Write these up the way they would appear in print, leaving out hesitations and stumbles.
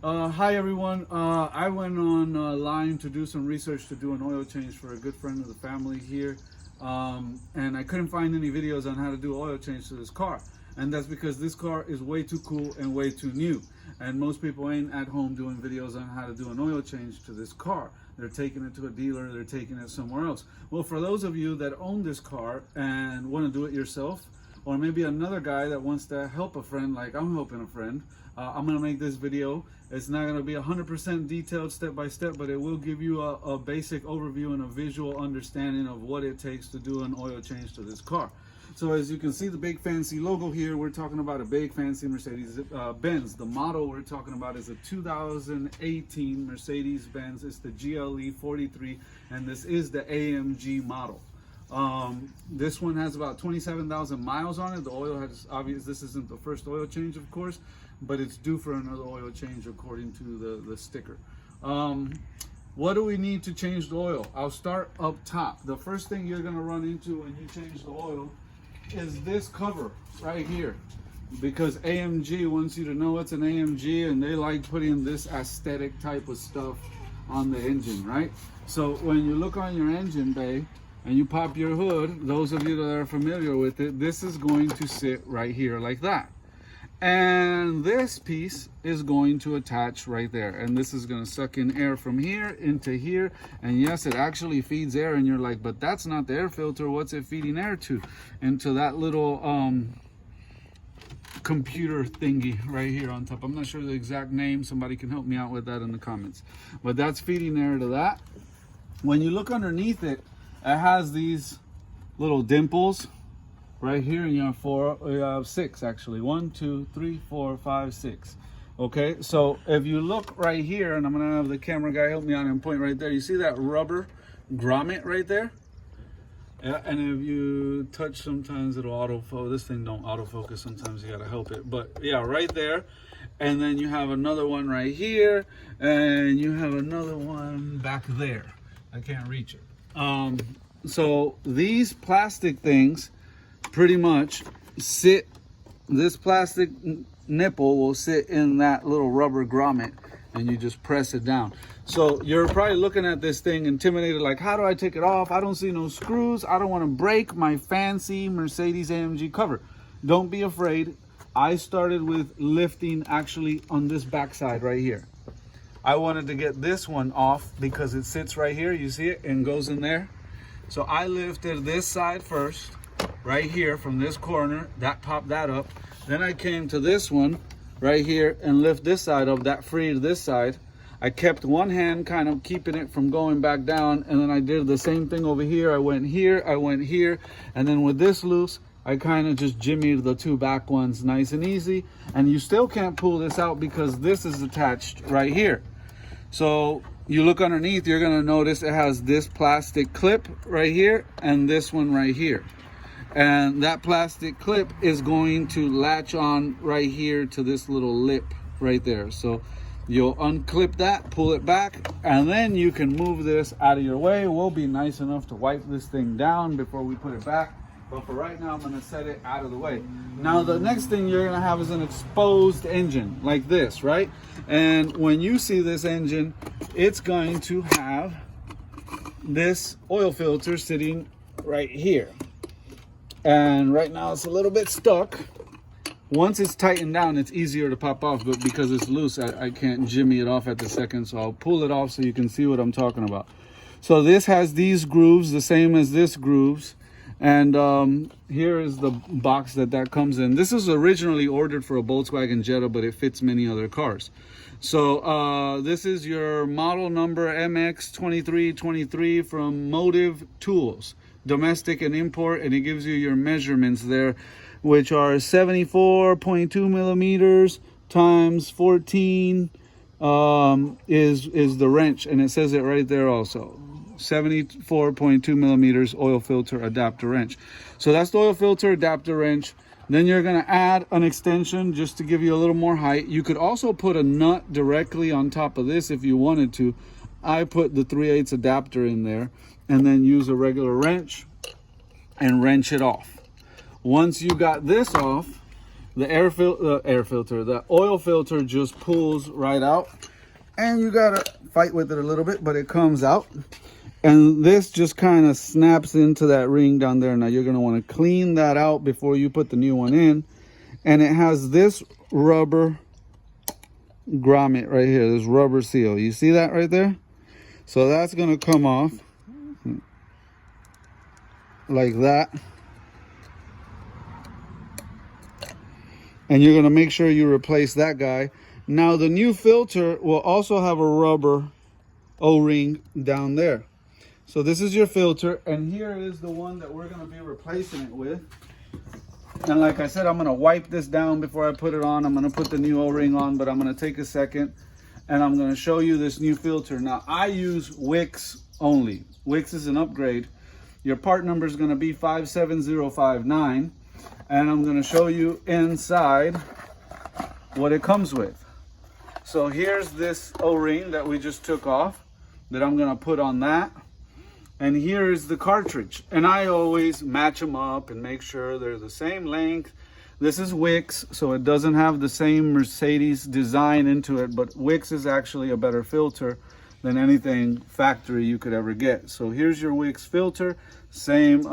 Hi everyone. I went online to do some research to do an oil change for a good friend of the family here, and I couldn't find any videos on how to do oil change to this car, and that's because this car is way too cool and way too new, and most people ain't at home doing videos on how to do an oil change to this car. They're taking it to a dealer, they're taking it somewhere else. Well, for those of you that own this car and want to do it yourself, or maybe another guy that wants to help a friend like I'm helping a friend, I'm going to make this video. It's not going to be 100% detailed step by step, but it will give you a basic overview and a visual understanding of what it takes to do an oil change to this car. So as you can see the big fancy logo here, we're talking about a big fancy Mercedes Benz. The model we're talking about is a 2018 Mercedes Benz. It's the GLE 43, and this is the AMG model. This one has about 27,000 miles on it. The oil has this isn't the first oil change, of course, but it's due for another oil change according to the sticker. What do we need to change the oil? I'll start up top. The first thing you're going to run into when you change the oil is this cover right here, because AMG wants you to know it's an AMG, and they like putting this aesthetic type of stuff on the engine, right? So when you look on your engine bay and you pop your hood, those of you that are familiar with it, this is going to sit right here like that. And this piece is going to attach right there, and this is going to suck in air from here into here. And yes, it actually feeds air, and you're like, but that's not the air filter. What's it feeding air to? Into that little computer thingy right here on top. I'm not sure the exact name. Somebody can help me out with that in the comments, but that's feeding air to that. When you look underneath it, it has these little dimples right here, and you have six actually. 1, 2, 3, 4, 5, 6. Okay, so if you look right here, and I'm gonna have the camera guy help me out and point right there. You see that rubber grommet right there? Yeah, and if you touch, sometimes it'll autofocus. This thing don't autofocus. Sometimes you gotta help it. But yeah, right there. And then you have another one right here, and you have another one back there. I can't reach it. So these plastic things pretty much sit, this plastic nipple will sit in that little rubber grommet, and you just press it down. So you're probably looking at this thing intimidated, like, how do I take it off? I don't see no screws. I don't want to break my fancy Mercedes AMG cover. Don't be afraid. I started with lifting actually on this backside right here. I wanted to get this one off because it sits right here. You see it, and goes in there. So I lifted this side first, right here from this corner. That popped that up. Then I came to this one right here and lift this side up. That freed this side. I kept one hand kind of keeping it from going back down, and then I did the same thing over here. I went here, I went here, and then with this loose, I kind of just jimmied the two back ones nice and easy. And you still can't pull this out because this is attached right here. So you look underneath, you're gonna notice it has this plastic clip right here and this one right here. And that plastic clip is going to latch on right here to this little lip right there. So you'll unclip that, pull it back, and then you can move this out of your way. We'll be nice enough to wipe this thing down before we put it back. But for right now, I'm gonna set it out of the way. Now, the next thing you're gonna have is an exposed engine like this, right? And when you see this engine, it's going to have this oil filter sitting right here. And right now it's a little bit stuck. Once it's tightened down, it's easier to pop off, but because it's loose, I can't jimmy it off at the second, so I'll pull it off so you can see what I'm talking about. So this has these grooves, the same as this grooves. And here is the box that comes in. This is originally ordered for a Volkswagen Jetta, but it fits many other cars. So this is your model number MX2323 from Motiv Tools, domestic and import, and it gives you your measurements there, which are 74.2 millimeters times 14 is the wrench, and it says it right there also. 74.2 millimeters oil filter adapter wrench. So that's the oil filter adapter wrench. Then you're going to add an extension just to give you a little more height. You could also put a nut directly on top of this if you wanted to. I put the 3/8 adapter in there, and then use a regular wrench and wrench it off. Once you got this off, the the oil filter just pulls right out, and you gotta fight with it a little bit, but it comes out. And this just kind of snaps into that ring down there. Now you're gonna want to clean that out before you put the new one in. And it has this rubber grommet right here, this rubber seal. You see that right there? So that's gonna come off like that. And you're gonna make sure you replace that guy. Now the new filter will also have a rubber O-ring down there. So this is your filter, and here is the one that we're gonna be replacing it with. And like I said, I'm gonna wipe this down before I put it on. I'm gonna put the new O-ring on, but I'm gonna take a second and I'm gonna show you this new filter. Now I use Wix only. Wix is an upgrade. Your part number is gonna be 57059, and I'm gonna show you inside what it comes with. So here's this O-ring that we just took off that I'm gonna put on that. And here is the cartridge. And I always match them up and make sure they're the same length. This is Wix, so it doesn't have the same Mercedes design into it, but Wix is actually a better filter than anything factory you could ever get. So here's your Wix filter, same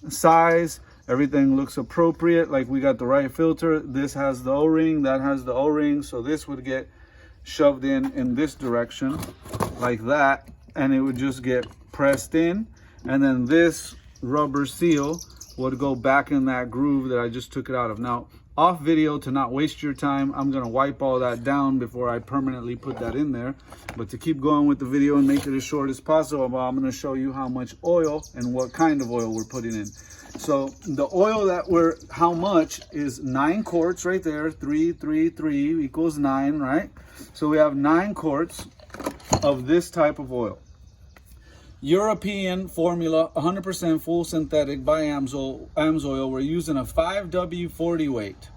size, everything looks appropriate, like we got the right filter. This has the O-ring, that has the O-ring, so this would get shoved in this direction like that, and it would just get pressed in, and then this rubber seal would go back in that groove that I just took it out of. Now, off video, to not waste your time, I'm gonna wipe all that down before I permanently put that in there. But to keep going with the video and make it as short as possible, I'm gonna show you how much oil and what kind of oil we're putting in. So the oil that how much is 9 quarts right there, 3, 3, 3 equals 9, right? So we have 9 quarts of this type of oil. European formula, 100% full synthetic by AMSOIL. We're using a 5W40 weight.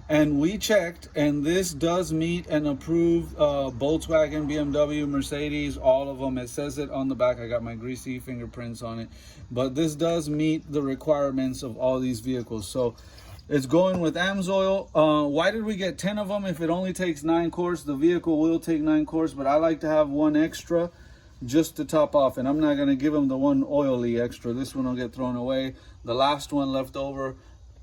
And we checked, and this does meet and approve Volkswagen, BMW, Mercedes, all of them. It says it on the back. I got my greasy fingerprints on it. But this does meet the requirements of all these vehicles. So it's going with AMSOIL. Why did we get 10 of them if it only takes 9 quarts? The vehicle will take 9 quarts, but I like to have one extra just to top off, and I'm not going to give him the one oily extra. This one will get thrown away. The last one left over,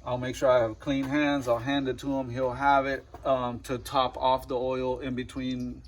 I'll make sure I have clean hands. I'll hand it to him. He'll have it to top off the oil in between,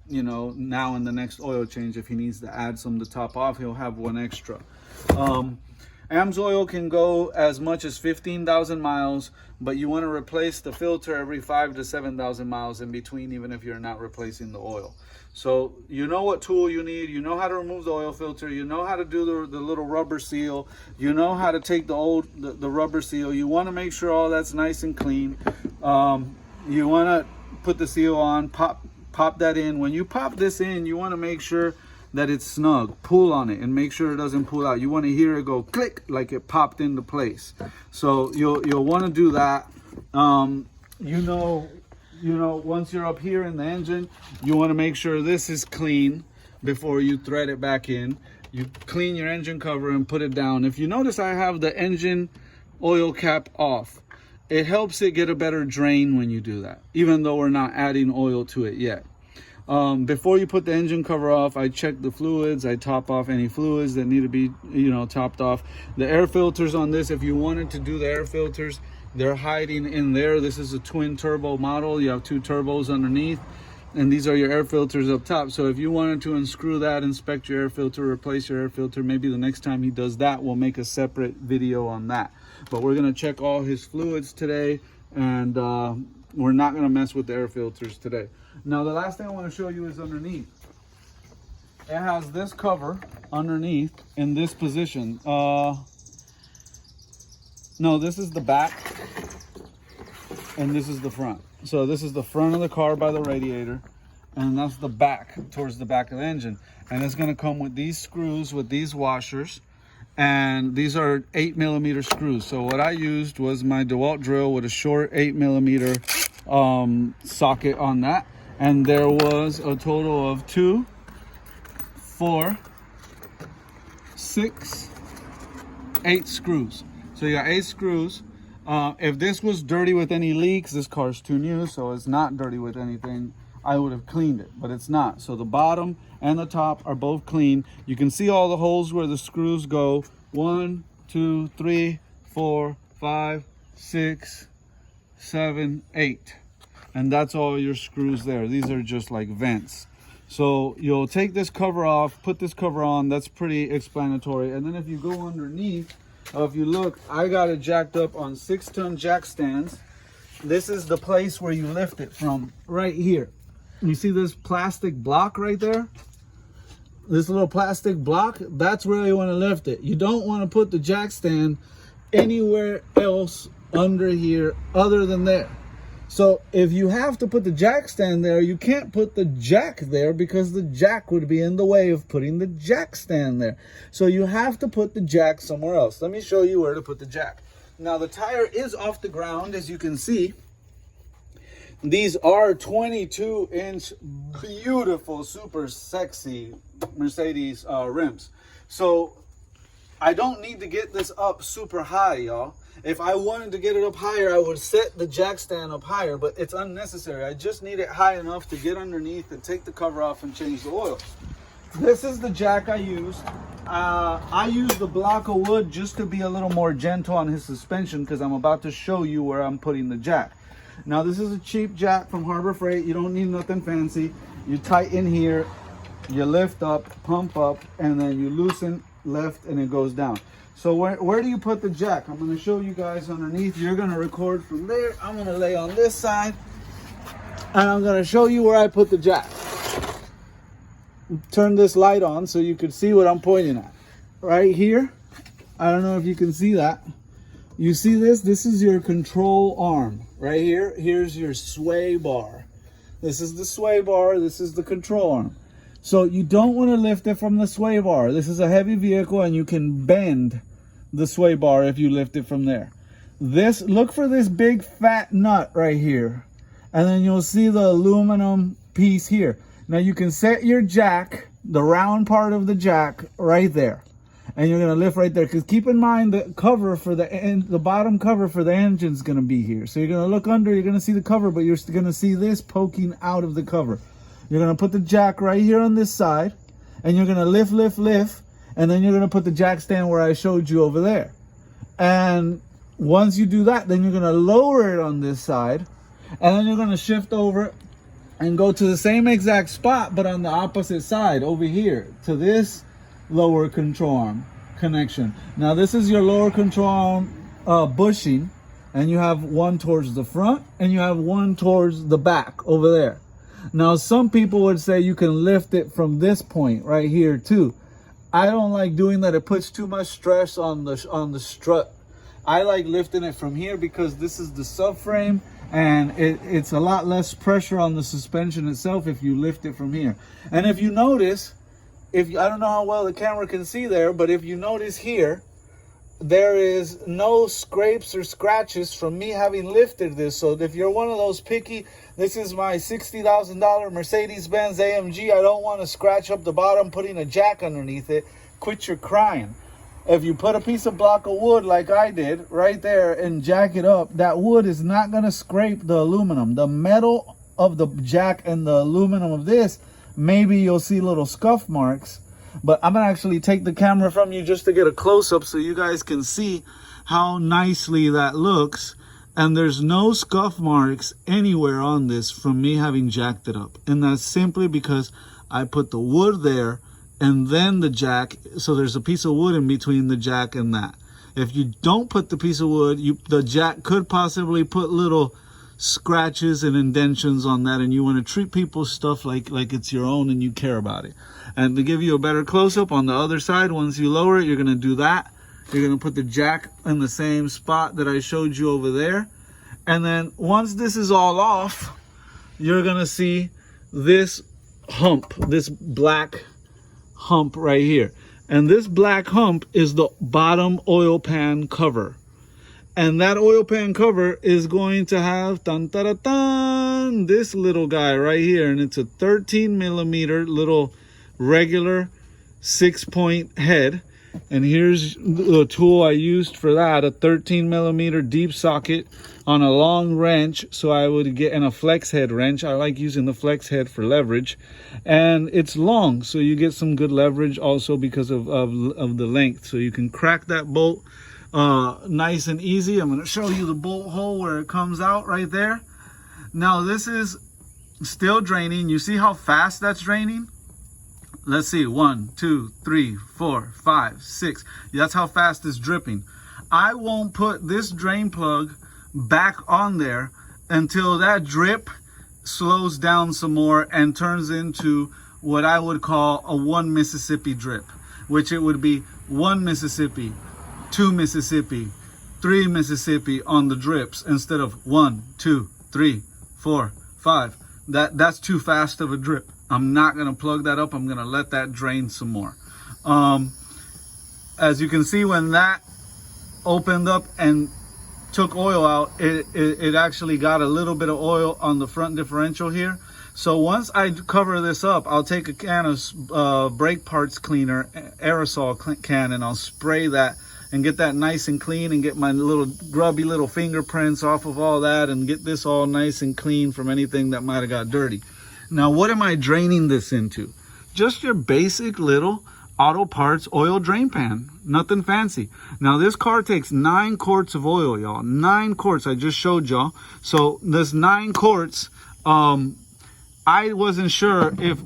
you know, now and the next oil change. If he needs to add some to top off, he'll have one extra. AMSOIL can go as much as 15,000 miles, but you want to replace the filter every 5,000 to 7,000 miles in between, even if you're not replacing the oil. So you know what tool you need, you know how to remove the oil filter, you know how to do the little rubber seal, you know how to take the rubber seal. You want to make sure all that's nice and clean. You want to put the seal on, pop that in. When you pop this in, you want to make sure that it's snug. Pull on it and make sure it doesn't pull out. You want to hear it go click like it popped into place. So you'll want to do that. You know, once you're up here in the engine, you want to make sure this is clean before you thread it back in. You clean your engine cover and put it down. If you notice, I have the engine oil cap off. It helps it get a better drain when you do that, even though we're not adding oil to it yet. Before you put the engine cover off, I check the fluids. I top off any fluids that need to be, topped off. The air filters on this, if you wanted to do the air filters, they're hiding in there. This is a twin turbo model. You have 2 turbos underneath, and these are your air filters up top. So if you wanted to unscrew that, inspect your air filter, replace your air filter, maybe the next time he does that, we'll make a separate video on that. But we're gonna check all his fluids today, and we're not gonna mess with the air filters today. Now the last thing I want to show you is underneath. It has this cover underneath in this position. No, this is the back and this is the front. So this is the front of the car by the radiator, and that's the back, towards the back of the engine. And it's going to come with these screws, with these washers, and these are 8mm screws. So what I used was my DeWalt drill with a short 8mm socket on that. And there was a total of 2, 4, 6, 8 screws. So you got 8 screws. If this was dirty with any leaks, this car's too new, so it's not dirty with anything, I would have cleaned it, but it's not. So the bottom and the top are both clean. You can see all the holes where the screws go. 1, 2, 3, 4, 5, 6, 7, 8. And that's all your screws there. These are just like vents. So you'll take this cover off, put this cover on. That's pretty explanatory. And then if you go underneath, if you look, I got it jacked up on 6-ton jack stands. This is the place where you lift it from, right here. You see this plastic block right there? This little plastic block, that's where you want to lift it. You don't want to put the jack stand anywhere else under here other than there. So if you have to put the jack stand there, you can't put the jack there because the jack would be in the way of putting the jack stand there. So you have to put the jack somewhere else. Let me show you where to put the jack. Now the tire is off the ground, as you can see. These are 22-inch beautiful, super sexy Mercedes rims. So I don't need to get this up super high, y'all. If I wanted to get it up higher, I would set the jack stand up higher, but it's unnecessary. I just need it high enough to get underneath and take the cover off and change the oil. This is the jack I used. I used the block of wood just to be a little more gentle on his suspension because I'm about to show you where I'm putting the jack. Now this is a cheap jack from Harbor Freight. You don't need nothing fancy. You tighten here, you lift up, pump up, and then you loosen, lift, and it goes down. So where do you put the jack? I'm going to show you guys underneath. You're going to record from there. I'm going to lay on this side, and I'm going to show you where I put the jack. Turn this light on so you can see what I'm pointing at. Right here, I don't know if you can see that. You see this? This is your control arm. Right here, here's your sway bar. This is the sway bar. This is the control arm. So you don't want to lift it from the sway bar. This is a heavy vehicle and you can bend the sway bar if you lift it from there. Look for this big fat nut right here. And then you'll see the aluminum piece here. Now you can set your jack, the round part of the jack, right there. And you're going to lift right there. Because keep in mind the cover for the bottom cover for the engine is going to be here. So you're going to look under, you're going to see the cover, but you're going to see this poking out of the cover. You're going to put the jack right here on this side, and you're going to lift, lift, lift, and then you're going to put the jack stand where I showed you over there. And once you do that, then you're going to lower it on this side, and then you're going to shift over and go to the same exact spot, but on the opposite side over here to this lower control arm connection. Now this is your lower control arm bushing, and you have one towards the front, and you have one towards the back over there. Now, some people would say you can lift it from this point right here too. I don't like doing that. It puts too much stress on the strut. I like lifting it from here because this is the subframe, and it's a lot less pressure on the suspension itself if you lift it from here. And if you notice, I don't know how well the camera can see there, but if you notice here, there is no scrapes or scratches from me having lifted this. So if you're one of those picky, this is my $60,000 Mercedes Benz AMG, I don't want to scratch up the bottom putting a jack underneath it, quit your crying. If you put a piece of block of wood like I did right there and jack it up, that wood is not going to scrape the aluminum. The metal of the jack and the aluminum of this, maybe you'll see little scuff marks. But I'm going to actually take the camera from you just to get a close-up so you guys can see how nicely that looks. And there's no scuff marks anywhere on this from me having jacked it up. And that's simply because I put the wood there and then the jack. So there's a piece of wood in between the jack and that. If you don't put the piece of wood, the jack could possibly put little scratches and indentions on that, and you want to treat people's stuff like it's your own and you care about it. And to give you a better close-up on the other side, once you lower it, you're going to do that. You're going to put the jack in the same spot that I showed you over there. And then once this is all off, you're going to see this hump, this black hump right here. And this black hump is the bottom oil pan cover. And that oil pan cover is going to have this little guy right here. And it's a 13 millimeter little regular 6-point head. And here's the tool I used for that, a 13mm deep socket on a long wrench, so I would get in a flex head wrench. I like using the flex head for leverage, and it's long, so you get some good leverage also because of the length. So you can crack that bolt nice and easy. I'm going to show you the bolt hole where it comes out right there. Now this is still draining. You see how fast that's draining? Let's see, 1, 2, 3, 4, 5, 6. That's how fast it's dripping. I won't put this drain plug back on there until that drip slows down some more and turns into what I would call a 1 Mississippi drip, which it would be 1 Mississippi, 2 Mississippi, 3 Mississippi on the drips instead of 1, 2, 3, 4, 5. That's too fast of a drip. I'm not going to plug that up. I'm going to let that drain some more. As you can see, when that opened up and took oil out, it actually got a little bit of oil on the front differential here. So once I cover this up, I'll take a can of brake parts cleaner, aerosol can, and I'll spray that and get that nice and clean and get my little grubby little fingerprints off of all that and get this all nice and clean from anything that might have got dirty. Now, what am I draining this into? Just your basic little Auto Parts oil drain pan. Nothing fancy. Now, this car takes 9 quarts of oil, y'all. 9 quarts. I just showed y'all. So, this 9 quarts, I wasn't sure if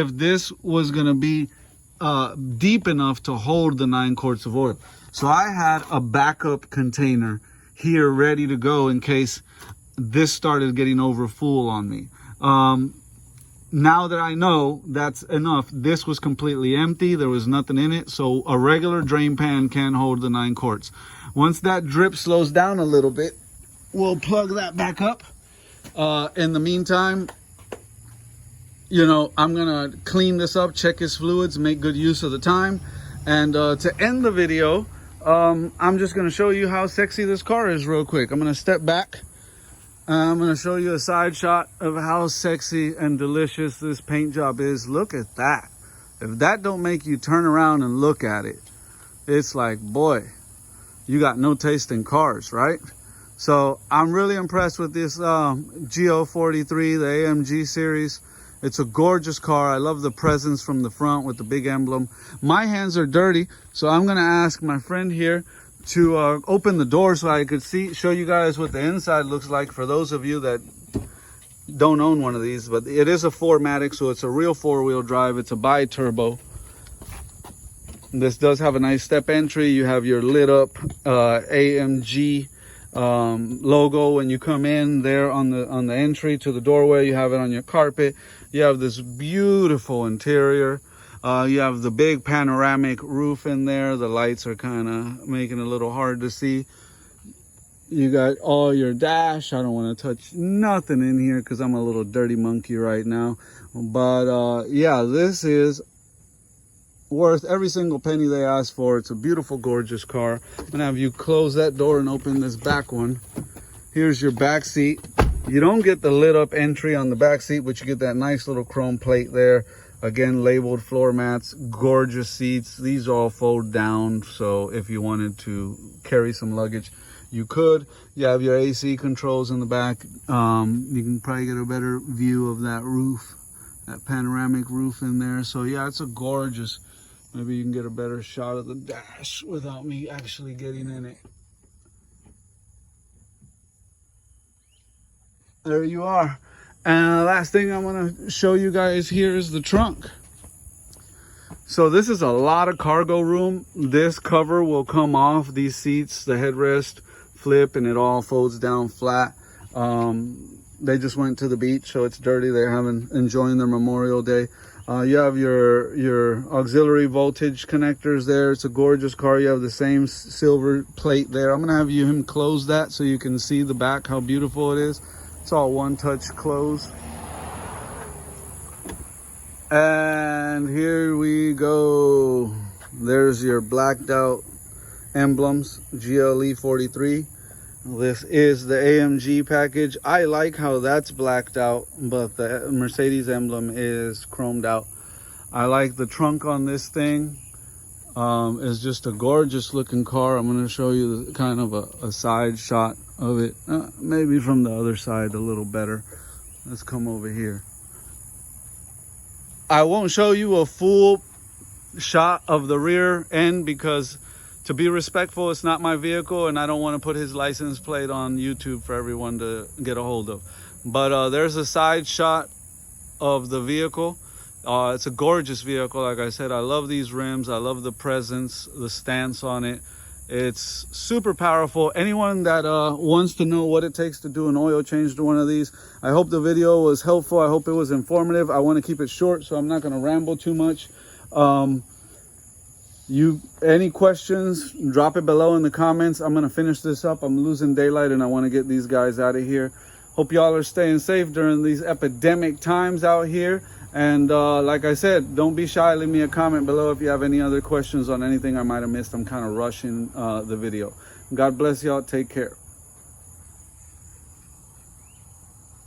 this was going to be deep enough to hold the 9 quarts of oil. So, I had a backup container here ready to go in case this started getting over full on me. Now that I know that's enough, this was completely empty. There was nothing in it. So a regular drain pan can hold the 9 quarts. Once that drip slows down a little bit, we'll plug that back up. In the meantime, you know, I'm going to clean this up, check his fluids, make good use of the time. And to end the video, I'm just going to show you how sexy this car is real quick. I'm going to step back. I'm going to show you a side shot of how sexy and delicious this paint job is. Look at that. If that don't make you turn around and look at it, it's like, boy, you got no taste in cars, right? So I'm really impressed with this GL43, the AMG series. It's a gorgeous car. I love the presence from the front with the big emblem. My hands are dirty, so I'm going to ask my friend here to open the door so I could show you guys what the inside looks like for those of you that don't own one of these. But it is a 4MATIC, so it's a real 4-wheel drive. It's a Biturbo. This does have a nice step entry. You have your lit up AMG logo when you come in there on the entry to the doorway. You have it on your carpet. You have this beautiful interior. You have the big panoramic roof in there. The lights are kind of making it a little hard to see. You got all your dash. I don't want to touch nothing in here because I'm a little dirty monkey right now. But yeah, this is worth every single penny they asked for. It's a beautiful, gorgeous car. I'm gonna have you close that door and open this back one. Here's your back seat. You don't get the lit up entry on the back seat, but you get that nice little chrome plate there. Again, labeled floor mats, gorgeous seats. These all fold down, so if you wanted to carry some luggage, you could. You have your AC controls in the back. You can probably get a better view of that roof, that panoramic roof in there. So yeah, it's a gorgeous. Maybe you can get a better shot of the dash without me actually getting in it. There you are. And the last thing I want to show you guys here is the trunk. So this is a lot of cargo room. This cover will come off these seats, the headrest flip, and it all folds down flat. They just went to the beach, so it's dirty. They're enjoying their Memorial Day. You have your auxiliary voltage connectors there. It's a gorgeous car. You have the same silver plate there. I'm gonna have him close that so you can see the back, how beautiful it is. It's all one touch close. And here we go. There's your blacked out emblems, GLE 43. This is the AMG package. I like how that's blacked out, but the Mercedes emblem is chromed out. I like the trunk on this thing. It's just a gorgeous looking car. I'm going to show you kind of a side shot of it. Maybe from the other side a little better. Let's come over here. I won't show you a full shot of the rear end because, to be respectful, it's not my vehicle and I don't want to put his license plate on YouTube for everyone to get a hold of. But there's a side shot of the vehicle. It's a gorgeous vehicle. Like I said, I love these rims. I love the presence, the stance on it. It's super powerful. Anyone that wants to know what it takes to do an oil change to one of these, I hope the video was helpful. I hope it was informative. I want to keep it short, so I'm not going to ramble too much. Any questions, drop it below in the comments. I'm going to finish this up. I'm losing daylight and I want to get these guys out of here. Hope y'all are staying safe during these epidemic times out here. And like I said, don't be shy. Leave me a comment below if you have any other questions on anything I might have missed. I'm kind of rushing the video. God bless y'all. Take care.